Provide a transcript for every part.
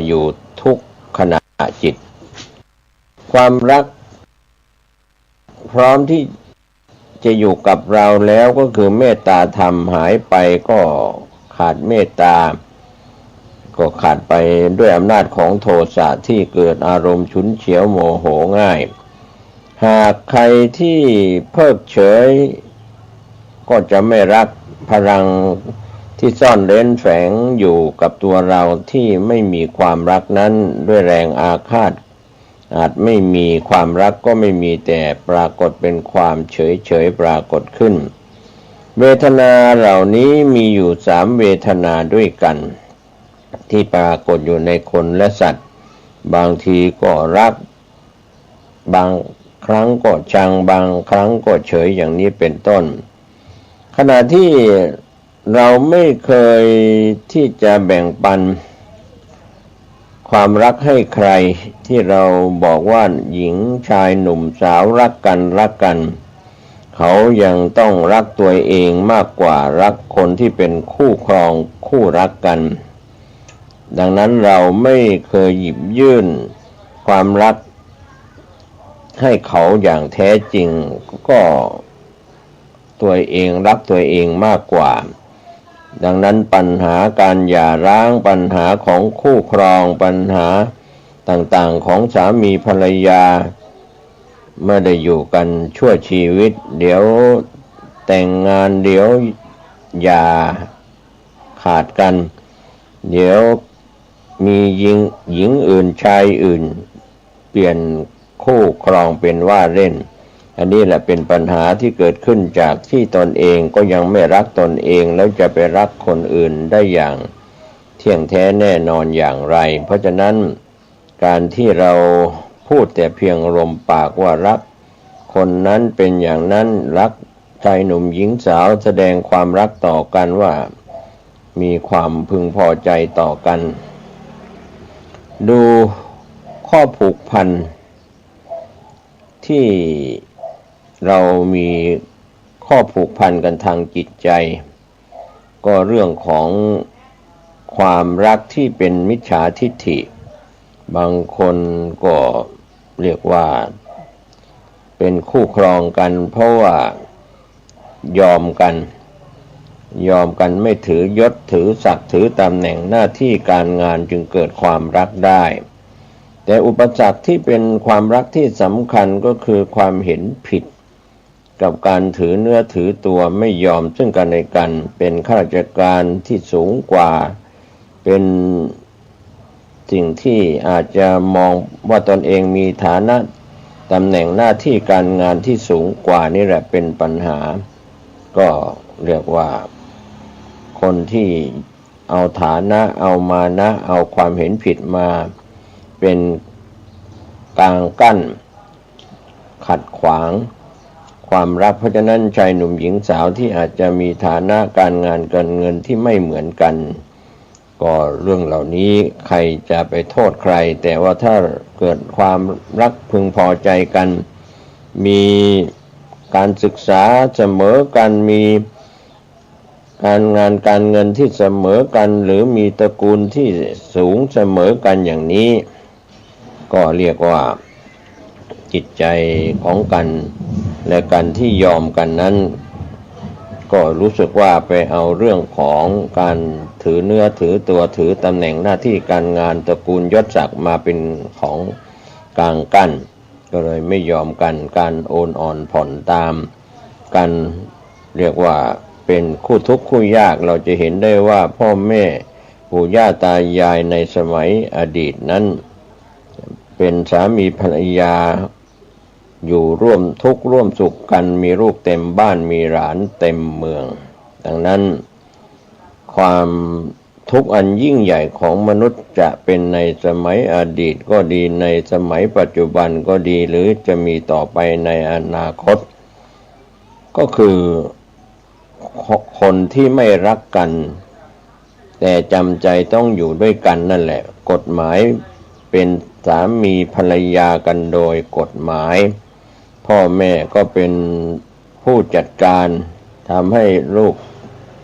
อยู่ทุกขณะจิตความรักพร้อมที่จะอยู่กับเราแล้วก็คือเมตตาธรรมหายไปก็ขาดเมตตาก็ขาดไปด้วยอำนาจของโทสะที่เกิดอารมณ์ฉุนเฉียวโมโหง่ายหากใครที่เพิกเฉยก็จะไม่รักพลังที่ซ่อนเร้นแฝงอยู่กับตัวเราที่ไม่มีความรักนั้นด้วยแรงอาฆาตอาจไม่มีความรักก็ไม่มีแต่ปรากฏเป็นความเฉยๆปรากฏขึ้นเวทนาเหล่านี้มีอยู่3เวทนาด้วยกันที่ปรากฏอยู่ในคนและสัตว์บางทีก็รักบางครั้งก็ชังบางครั้งก็เฉยอย่างนี้เป็นต้นขณะที่เราไม่เคยที่จะแบ่งปันความรักให้ใครที่เราบอกว่าหญิงชายหนุ่มสาวรักกันเขายังต้องรักตัวเองมากกว่ารักคนที่เป็นคู่ครองคู่รักกันดังนั้นเราไม่เคยหยิบยื่นความรักให้เขาอย่างแท้จริงก็ตัวเองรักตัวเองมากกว่าดังนั้นปัญหาการหย่าร้างปัญหาของคู่ครองปัญหาต่างๆของสามีภรรยาเมื่อได้อยู่กันชั่วชีวิตเดี๋ยวแต่งงานเดี๋ยวหย่าขาดกันเดี๋ยวมีหญิงอื่นชายอื่นเปลี่ยนคู่ครองเป็นว่าเล่นอันนี้แหละเป็นปัญหาที่เกิดขึ้นจากที่ตนเองก็ยังไม่รักตนเองแล้วจะไปรักคนอื่นได้อย่างเที่ยงแท้แน่นอนอย่างไรเพราะฉะนั้นการที่เราพูดแต่เพียงลมปากว่ารักคนนั้นเป็นอย่างนั้นรักชายหนุ่มหญิงสาวแสดงความรักต่อกันว่ามีความพึงพอใจต่อกันดูข้อผูกพันที่เรามีข้อผูกพันกันทางจิตใจก็เรื่องของความรักที่เป็นมิจฉาทิฏฐิบางคนก็เรียกว่าเป็นคู่ครองกันเพราะว่ายอมกันไม่ถือยศถือศักดิ์ถือตำแหน่งหน้าที่การงานจึงเกิดความรักได้แต่อุปสรรคที่เป็นความรักที่สำคัญก็คือความเห็นผิดกับการถือเนื้อถือตัวไม่ยอมซึ่งกันและกันเป็นข้าราชการที่สูงกว่าเป็นสิ่งที่อาจจะมองว่าตนเองมีฐานะตำแหน่งหน้าที่การงานที่สูงกว่านี่แหละเป็นปัญหาก็เรียกว่าคนที่เอาฐานะเอามานะเอาความเห็นผิดมาเป็นกลางกั้นขัดขวางความรักเพราะฉะนั้นชายหนุ่มหญิงสาวที่อาจจะมีฐานะการงานการเงินที่ไม่เหมือนกันก็เรื่องเหล่านี้ใครจะไปโทษใครแต่ว่าถ้าเกิดความรักพึงพอใจกันมีการศึกษาเสมอกันมีการงานการเงินที่เสมอกันหรือมีตระกูลที่สูงเสมอกันอย่างนี้ก็เรียกว่าจิตใจของกันและกันที่ยอมกันนั้นก็รู้สึกว่าไปเอาเรื่องของการถือเนื้อถือตัวถือตำแหน่งหน้าที่การงานตระกูลยศศักดิ์มาเป็นของกลางกั้นก็เลยไม่ยอมกันการโอนอ่อนผ่อนตามกันเรียกว่าเป็นคู่ทุกข์คู่ยากเราจะเห็นได้ว่าพ่อแม่ปู่ย่าตายายในสมัยอดีตนั้นเป็นสามีภรรยาอยู่ร่วมทุกข์ร่วมสุขกันมีลูกเต็มบ้านมีหลานเต็มเมืองดังนั้นความทุกข์อันยิ่งใหญ่ของมนุษย์จะเป็นในสมัยอดีตก็ดีในสมัยปัจจุบันก็ดีหรือจะมีต่อไปในอนาคตก็คือคนที่ไม่รักกันแต่จำใจต้องอยู่ด้วยกันนั่นแหละกฎหมายเป็นสามีภรรยากันโดยกฎหมายพ่อแม่ก็เป็นผู้จัดการทำให้ลูก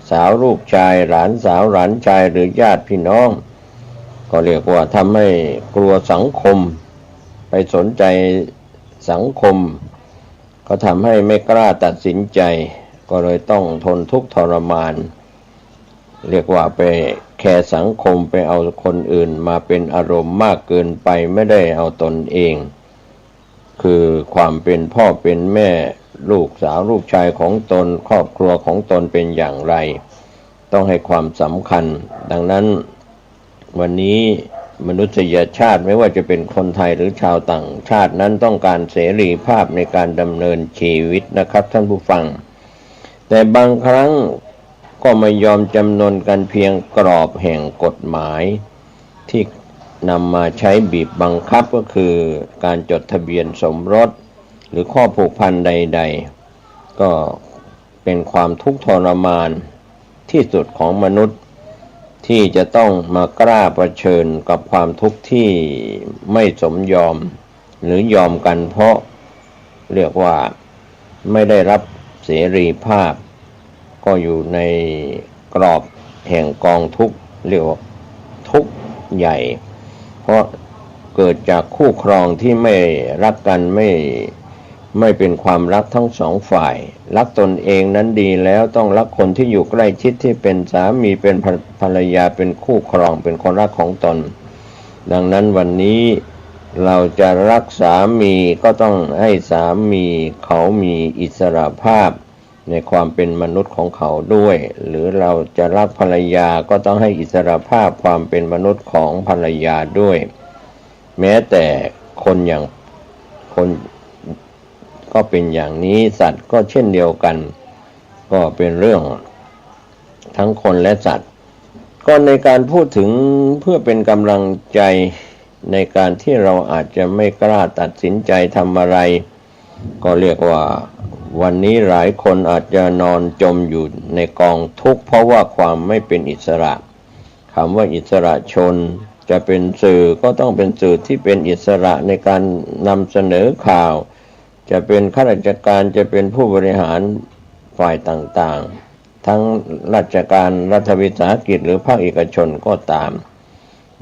สาวลูกชายหลานสาวหลานชายหรือญาติพี่น้อง ก็เรียกว่าทำให้กลัวสังคมไปสนใจสังคมก็ทำให้ไม่กล้าตัดสินใจก็เลยต้องทนทุกข์ทรมานเรียกว่าไปแคร์สังคมไปเอาคนอื่นมาเป็นอารมณ์มากเกินไปไม่ได้เอาตนเองคือความเป็นพ่อเป็นแม่ลูกสาวลูกชายของตนครอบครัวของตนเป็นอย่างไรต้องให้ความสำคัญดังนั้นวันนี้มนุษยชาติไม่ว่าจะเป็นคนไทยหรือชาวต่างชาตินั้นต้องการเสรีภาพในการดำเนินชีวิตนะครับท่านผู้ฟังแต่บางครั้งก็ไม่ยอมจำนนกันเพียงกรอบแห่งกฎหมายที่นำมาใช้บีบบังคับก็คือการจดทะเบียนสมรสหรือข้อผูกพันใดๆก็เป็นความทุกข์ทรมานที่สุดของมนุษย์ที่จะต้องมากล้าเผชิญกับความทุกข์ที่ไม่สมยอมหรือยอมกันเพราะเรียกว่าไม่ได้รับเสรีภาพก็อยู่ในกรอบแห่งกองทุกข์เรียกว่าทุกข์ใหญ่เพราะเกิดจากคู่ครองที่ไม่รักกันไม่เป็นความรักทั้งสองฝ่ายรักตนเองนั้นดีแล้วต้องรักคนที่อยู่ใกล้ชิดที่เป็นสามีเป็นภรรยาเป็นคู่ครองเป็นคนรักของตนดังนั้นวันนี้เราจะรักสามีก็ต้องให้สามีเขามีอิสรภาพในความเป็นมนุษย์ของเขาด้วยหรือเราจะรักภรรยาก็ต้องให้อิสรภาพความเป็นมนุษย์ของภรรยาด้วยแม้แต่คนอย่างคนก็เป็นอย่างนี้สัตว์ก็เช่นเดียวกันก็เป็นเรื่องทั้งคนและสัตว์ก็ในการพูดถึงเพื่อเป็นกำลังใจในการที่เราอาจจะไม่กล้าตัดสินใจทำอะไรก็เรียกว่าวันนี้หลายคนอาจจะนอนจมอยู่ในกองทุกข์เพราะว่าความไม่เป็นอิสระคำว่าอิสระชนจะเป็นสื่อก็ต้องเป็นสื่อที่เป็นอิสระในการนำเสนอข่าวจะเป็นข้าราชการจะเป็นผู้บริหารฝ่ายต่างๆทั้งราชการรัฐวิสาหกิจหรือภาคเอกชนก็ตาม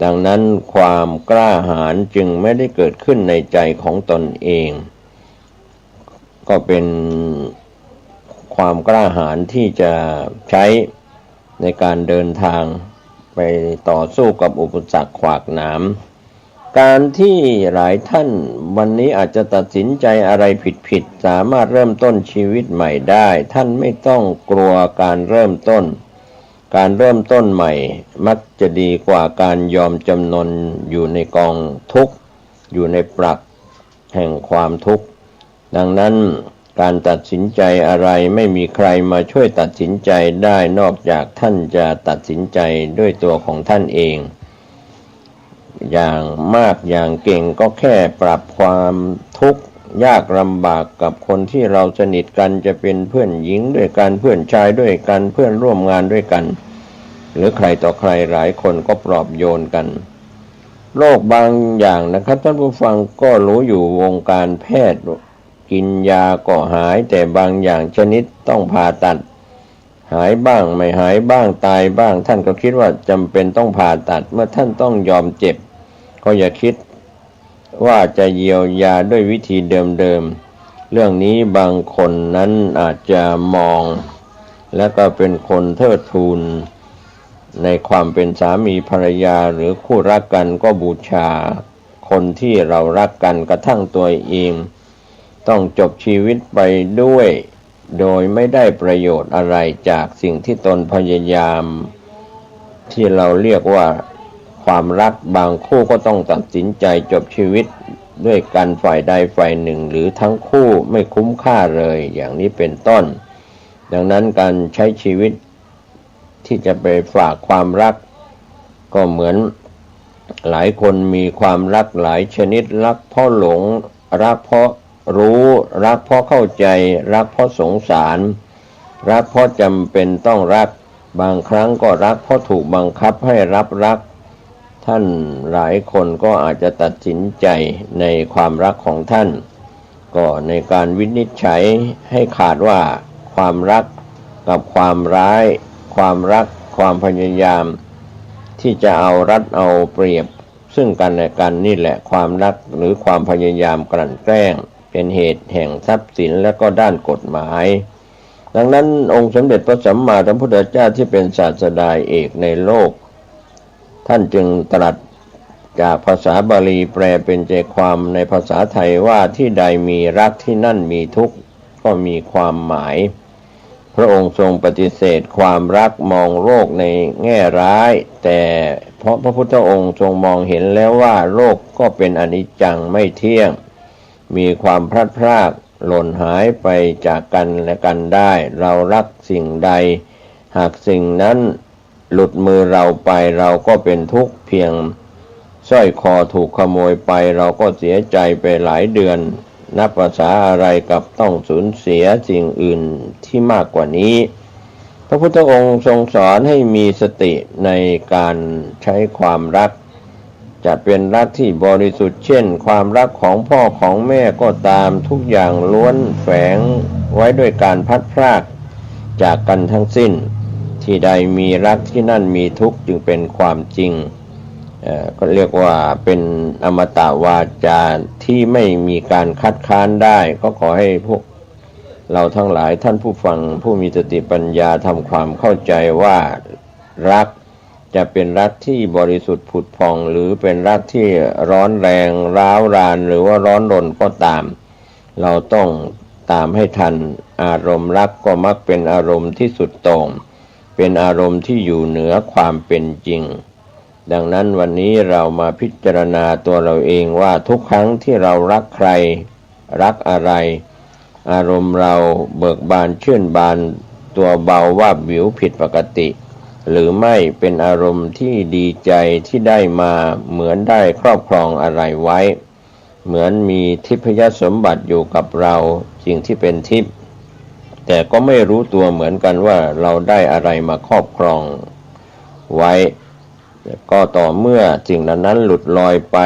ดังนั้นความกล้าหาญจึงไม่ได้เกิดขึ้นในใจของตนเองก็เป็นความกล้าหาญที่จะใช้ในการเดินทางไปต่อสู้กับอุปสรรคขวากหนามการที่หลายท่านวันนี้อาจจะตัดสินใจอะไรผิดสามารถเริ่มต้นชีวิตใหม่ได้ท่านไม่ต้องกลัวการเริ่มต้นใหม่มักจะดีกว่าการยอมจำนนอยู่ในกองทุกข์อยู่ในปลักแห่งความทุกข์ดังนั้นการตัดสินใจอะไรไม่มีใครมาช่วยตัดสินใจได้นอกจากท่านจะตัดสินใจด้วยตัวของท่านเองอย่างมากอย่างเก่งก็แค่ปรับความทุกข์ยากลำบากกับคนที่เราสนิทกันจะเป็นเพื่อนหญิงด้วยกันเพื่อนชายด้วยกันเพื่อนร่วมงานด้วยกันหรือใครต่อใครหลายคนก็ปลอบโยนกันโรคบางอย่างนะครับท่านผู้ฟังก็รู้อยู่วงการแพทย์กินยาก็หายแต่บางอย่างชนิดต้องผ่าตัดหายบ้างไม่หายบ้างตายบ้างท่านก็คิดว่าจำเป็นต้องผ่าตัดเมื่อท่านต้องยอมเจ็บก็อย่าคิดว่าจะเยียวยาด้วยวิธีเดิมๆเรื่องนี้บางคนนั้นอาจจะมองและก็เป็นคนเทิดทูนในความเป็นสามีภรรยาหรือคู่รักกันก็บูชาคนที่เรารักกันกระทั่งตัวเองต้องจบชีวิตไปด้วยโดยไม่ได้ประโยชน์อะไรจากสิ่งที่ตนพยายามที่เราเรียกว่าความรักบางคู่ก็ต้องตัดสินใจจบชีวิตด้วยกันฝ่ายใดฝ่ายหนึ่งหรือทั้งคู่ไม่คุ้มค่าเลยอย่างนี้เป็นต้นดังนั้นการใช้ชีวิตที่จะไปฝากความรักก็เหมือนหลายคนมีความรักหลายชนิดรักเพราะหลงรักเพราะรู้รักเพราะเข้าใจรักเพราะสงสารรักเพราะจำเป็นต้องรักบางครั้งก็รักเพราะถูกบังคับให้รับรักท่านหลายคนก็อาจจะตัดสินใจในความรักของท่านก็ในการวินิจฉัยให้ขาดว่าความรักกับความร้ายความรักความพยายาม ที่จะเอารัดเอาเปรียบซึ่งกันและกันนี่แหละความรักหรือความพยายามกลั่นแกล้งเป็นเหตุแห่งทรัพย์สินและก็ด้านกฎหมายดังนั้นองค์สมเด็จพระสัมมาสัมพุทธเจ้าที่เป็นศาสดาเอกในโลกท่านจึงตรัสจากภาษาบาลีแปลเป็นใจความในภาษาไทยว่าที่ใดมีรักที่นั่นมีทุกข์ก็มีความหมายพระองค์ทรงปฏิเสธความรักมองโลกในแง่ร้ายแต่เพราะพระพุทธองค์ทรงมองเห็นแล้วว่าโลกก็เป็นอนิจจังไม่เที่ยงมีความพลัดพรากหล่นหายไปจากกันและกันได้เรารักสิ่งใดหากสิ่งนั้นหลุดมือเราไปเราก็เป็นทุกข์เพียงสร้อยคอถูกขโมยไปเราก็เสียใจไปหลายเดือนนับภาษาอะไรกับต้องสูญเสียสิ่งอื่นที่มากกว่านี้พระพุทธองค์ทรงสอนให้มีสติในการใช้ความรักจะเป็นรักที่บริสุทธิ์เช่นความรักของพ่อของแม่ก็ตามทุกอย่างล้วนแฝงไว้ด้วยการพัดพรากจากกันทั้งสิ้นที่ใดมีรักที่นั่นมีทุกข์จึงเป็นความจริงก็เรียกว่าเป็นอมตะวาจาที่ไม่มีการคัดค้านได้ก็ขอให้พวกเราทั้งหลายท่านผู้ฟังผู้มีสติปัญญาทำความเข้าใจว่ารักจะเป็นรักที่บริสุทธิ์ผุดพองหรือเป็นรักที่ร้อนแรงร้าวรานหรือว่าร้อนรนก็ตามเราต้องตามให้ทันอารมณ์รักก็มักเป็นอารมณ์ที่สุดโต่งเป็นอารมณ์ที่อยู่เหนือความเป็นจริงดังนั้นวันนี้เรามาพิจารณาตัวเราเองว่าทุกครั้งที่เรารักใครรักอะไรอารมณ์เราเบิกบานชื่นบานตัวเบาวาบวิวผิดปกติหรือไม่เป็นอารมณ์ที่ดีใจที่ได้มาเหมือนได้ครอบครองอะไรไว้เหมือนมีทิพยสมบัติอยู่กับเราสิ่งที่เป็นทิพย์แต่ก็ไม่รู้ตัวเหมือนกันว่าเราได้อะไรมาครอบครองไว้ก็ต่อเมื่อสิ่งนั้นหลุดลอยไป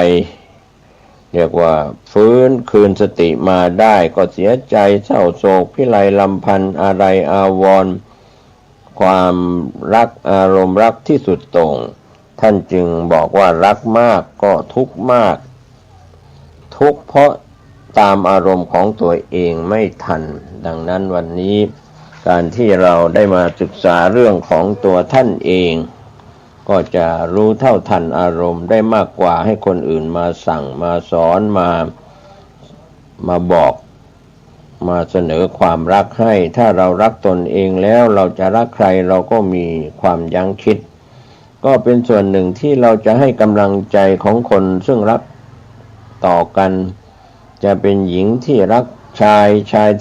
เรียกว่าฟื้นคืนสติมาได้ก็เสียใจเศร้าโศกพิไรลำพันธ์อะไรอาวรณ์ความรักอารมณ์รักที่สุดโต่งท่านจึงบอกว่ารักมากก็ทุกข์มากทุกข์เพราะตามอารมณ์ของตัวเองไม่ทันดังนั้นวันนี้การที่เราได้มาศึกษาเรื่องของตัวท่านเองก็จะรู้เท่าทันอารมณ์ได้มากกว่าให้คนอื่นมาสั่งมาสอนมาบอกมาเสนอความรักให้ถ้าเรารักตนเองแล้วเราจะรักใครเราก็มีความยั้งคิดก็เป็นส่วนหนึ่งที่เราจะให้กำลังใจของคนซึ่งรักต่อกันจะเป็นหญิงที่รักชาย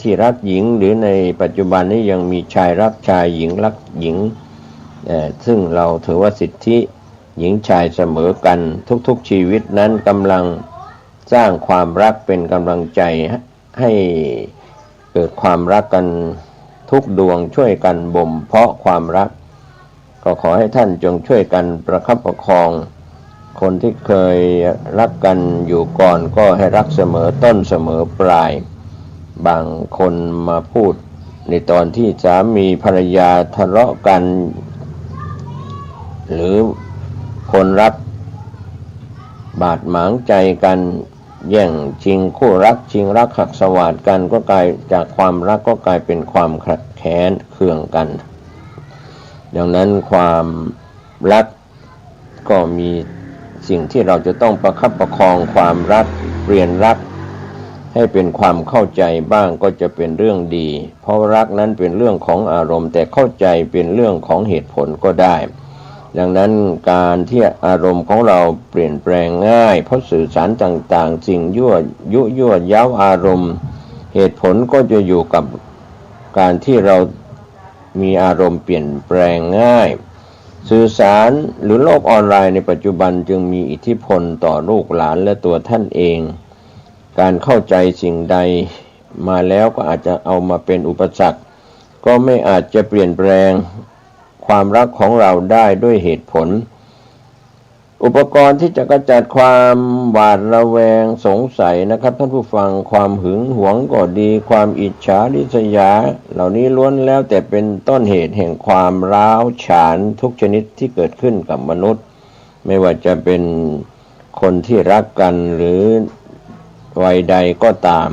ที่รักหญิงหรือในปัจจุบันนี้ยังมีชายรักชายหญิงรักหญิงซึ่งเราถือว่าสิทธิหญิงชายเสมอกันทุกๆชีวิตนั้นกำลังสร้างความรักเป็นกำลังใจให้เกิดความรักกันทุกดวงช่วยกันบ่มเพาะความรักก็ขอให้ท่านจงช่วยกันประคับประคองคนที่เคยรักกันอยู่ก่อนก็ให้รักเสมอต้นเสมอปลายบางคนมาพูดในตอนที่สามีภรรยาทะเลาะกันหรือคนรักบาดหมางใจกันแย่งชิงคู่รักชิงรักหักสวาทกันก็กลายจากความรักก็กลายเป็นความขัดแค้นเคืองกันดังนั้นความรักก็มีสิ่งที่เราจะต้องประคับประคองความรักเรียนรักให้เป็นความเข้าใจบ้างก็จะเป็นเรื่องดีเพราะรักนั้นเป็นเรื่องของอารมณ์แต่เข้าใจเป็นเรื่องของเหตุผลก็ได้ดังนั้นการที่อารมณ์ของเราเปลี่ยนแปลงง่ายเพราะสื่อสารต่างๆสิ่งยั่วเย้าอารมณ์เหตุผลก็จะอยู่กับการที่เรามีอารมณ์เปลี่ยนแปลงง่ายสื่อสารหรือโลกออนไลน์ในปัจจุบันจึงมีอิทธิพลต่อลูกหลานและตัวท่านเองการเข้าใจสิ่งใดมาแล้วก็อาจจะเอามาเป็นอุปสรรคก็ไม่อาจจะเปลี่ยนแปลงความรักของเราได้ด้วยเหตุผลอุปกรณ์ที่จะกระจัดความหวาดระแวงสงสัยนะครับท่านผู้ฟังความหึงหวงก็ดีความอิจฉาริษยาเหล่านี้ล้วนแล้วแต่เป็นต้นเหตุแห่งความร้าวฉานทุกชนิดที่เกิดขึ้นกับมนุษย์ ไม่ว่าจะเป็นคนที่รักกันหรือวัยใดก็ตาม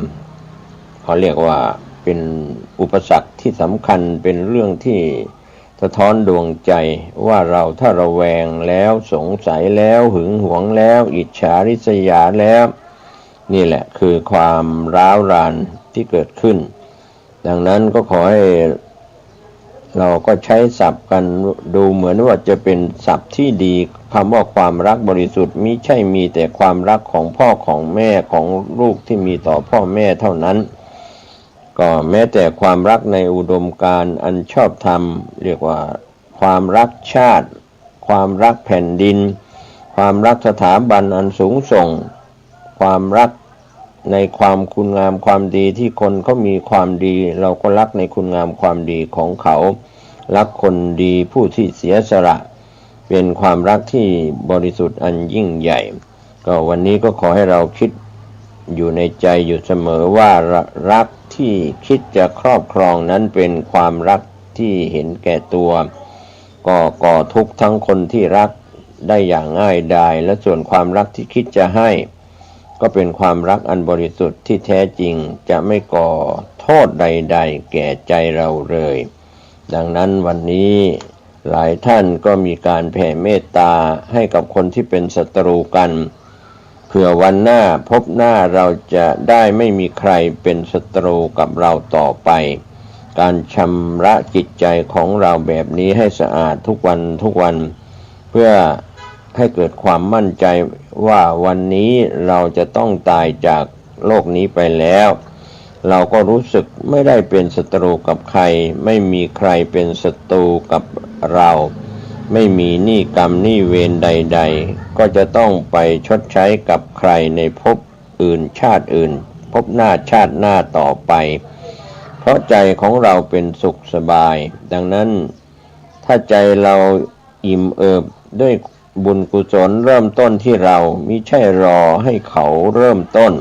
เขาเรียกว่าเป็นอุปสรรคที่สำคัญเป็นเรื่องที่สะท้อนดวงใจว่าเราถ้าระแวงแล้วสงสัยแล้วหึงหวงแล้วอิจฉาริษยาแล้วนี่แหละคือความร้าวรานที่เกิดขึ้นดังนั้นก็ขอให้เราก็ใช้ศัพท์กันดูเหมือนว่าจะเป็นศัพท์ที่ดีคำว่าความรักบริสุทธิ์มิใช่มีแต่ความรักของพ่อของแม่ของลูกที่มีต่อพ่อแม่เท่านั้นก็แม้แต่ความรักในอุดมการณ์อันชอบธรรมเรียกว่าความรักชาติความรักแผ่นดินความรักสถาบันอันสูงส่งความรักในความคุณงามความดีที่คนเขามีความดีเราก็รักในคุณงามความดีของเขารักคนดีผู้ที่เสียสละเป็นความรักที่บริสุทธิ์อันยิ่งใหญ่ก็วันนี้ก็ขอให้เราคิดอยู่ในใจอยู่เสมอว่ารักที่คิดจะครอบครองนั้นเป็นความรักที่เห็นแก่ตัวก็ก่อทุกข์ทั้งคนที่รักได้อย่างง่ายดายและส่วนความรักที่คิดจะให้ก็เป็นความรักอันบริสุทธิ์ที่แท้จริงจะไม่ก่อโทษใดๆแก่ใจเราเลยดังนั้นวันนี้หลายท่านก็มีการแผ่เมตตาให้กับคนที่เป็นศัตรูกันเผื่อวันหน้าพบหน้าเราจะได้ไม่มีใครเป็นศัตรูกับเราต่อไปการชำระจิตใจของเราแบบนี้ให้สะอาดทุกวันเพื่อให้เกิดความมั่นใจว่าวันนี้เราจะต้องตายจากโลกนี้ไปแล้วเราก็รู้สึกไม่ได้เป็นศัตรูกับใครไม่มีใครเป็นศัตรูกับเราไม่มีหนี้กรรมหนี้เวรใดๆก็จะต้องไปชดใช้กับใครในภพอื่นชาติอื่นภพหน้าชาติหน้าต่อไปเพราะใจของเราเป็นสุขสบายดังนั้นถ้าใจเราอิ่มเอิบด้วยบุญกุศลเริ่มต้นที่เรามิใช่รอให้เขาเริ่มต้น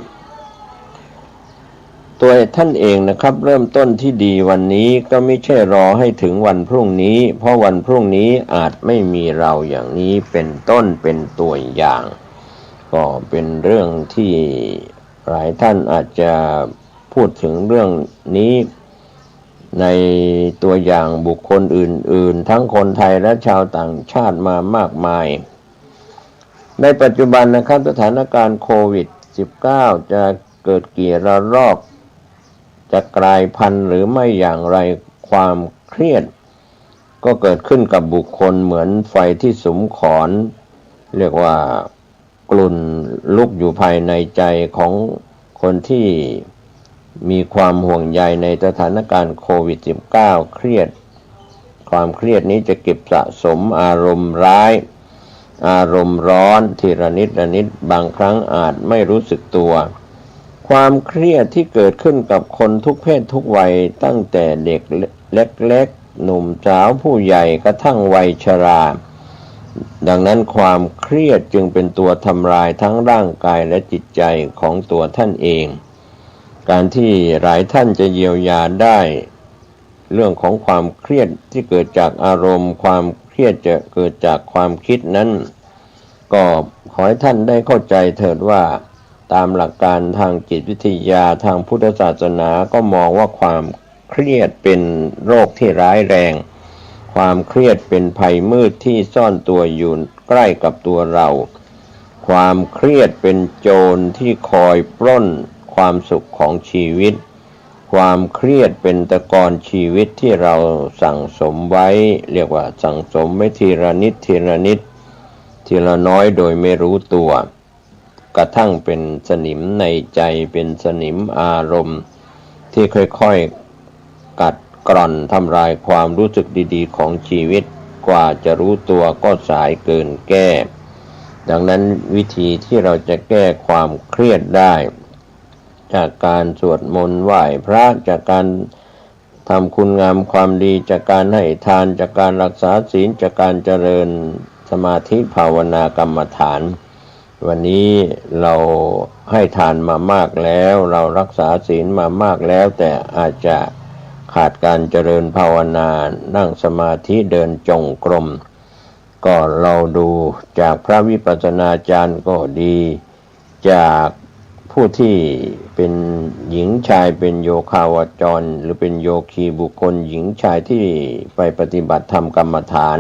ตัวท่านเองนะครับเริ่มต้นที่ดีวันนี้ก็ไม่ใช่รอให้ถึงวันพรุ่งนี้เพราะวันพรุ่งนี้อาจไม่มีเราอย่างนี้เป็นต้นเป็นตัวอย่างก็เป็นเรื่องที่หลายท่านอาจจะพูดถึงเรื่องนี้ในตัวอย่างบุคคลอื่นๆทั้งคนไทยและชาวต่างชาติมามากมายในปัจจุบันนะครับสถานการณ์โควิด -19 จะเกิดกี่ระลอกจะกลายพันธุ์หรือไม่อย่างไรความเครียดก็เกิดขึ้นกับบุคคลเหมือนไฟที่สุมขอนเรียกว่ากลุ่นลุกอยู่ภายในใจของคนที่มีความห่วงใยในสถานการณ์โควิด -19 เครียดความเครียดนี้จะเก็บสะสมอารมณ์ร้ายอารมณ์ร้อนทีละนิดละนิดบางครั้งอาจไม่รู้สึกตัวความเครียดที่เกิดขึ้นกับคนทุกเพศทุกวัยตั้งแต่เด็กเล็กๆหนุ่มสาวผู้ใหญ่กระทั่งวัยชราดังนั้นความเครียดจึงเป็นตัวทำลายทั้งร่างกายและจิตใจของตัวท่านเองการที่หลายท่านจะเยียวยาได้เรื่องของความเครียดที่เกิดจากอารมณ์ความเครียดจะเกิดจากความคิดนั้นก็ขอให้ท่านได้เข้าใจเถิดว่าตามหลักการทางจิตวิทยาทางพุทธศาสนาก็มองว่าความเครียดเป็นโรคที่ร้ายแรงความเครียดเป็นภัยมืดที่ซ่อนตัวอยู่ใกล้กับตัวเราความเครียดเป็นโจรที่คอยปล้นความสุขของชีวิตความเครียดเป็นตะกอนชีวิตที่เราสั่งสมไว้เรียกว่าสั่งสมไว้ทีละนิดทีละนิดทีละน้อยโดยไม่รู้ตัวกระทั่งเป็นสนิมในใจเป็นสนิมอารมณ์ที่ค่อยๆกัดกร่อนทำลายความรู้สึกดีๆของชีวิตกว่าจะรู้ตัวก็สายเกินแก้ดังนั้นวิธีที่เราจะแก้ความเครียดได้จากการสวดมนต์ไหว้พระจากการทำคุณงามความดีจากการให้ทานจากการรักษาศีลจากการเจริญสมาธิภาวนากรรมฐานวันนี้เราให้ทานมามากแล้วเรารักษาศีลมามากแล้วแต่อาจจะขาดการเจริญภาวนานั่งสมาธิเดินจงกรม ก็เราดูจากพระวิปัสสนาจารย์ก็ดี จากผู้ที่เป็นหญิงชายเป็นโยคาวจรหรือเป็นโยคีบุคคลหญิงชายที่ไปปฏิบัติธรรมกรรมฐาน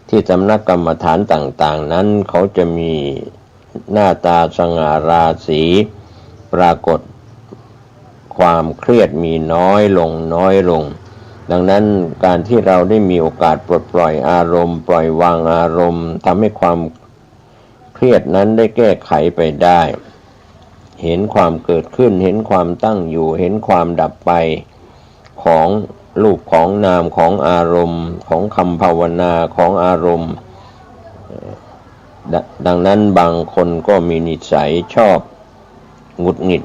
ที่สำนักกรรมฐานต่างๆนั้นเขาจะมีหน้าตาสง่าราศีปรากฏความเครียดมีน้อยลงดังนั้นการที่เราได้มีโอกาสปลดปล่อยอารมณ์ปล่อยวางอารมณ์ทำให้ความเครียดนั้นได้แก้ไขไปได้เห็นความเกิดขึ้นเห็นความตั้งอยู่เห็นความดับไปของรูปของนามของอารมณ์ของคำภาวนาของอารมณ์ดังนั้นบางคนก็มีนิสัยชอบหงุดหงิด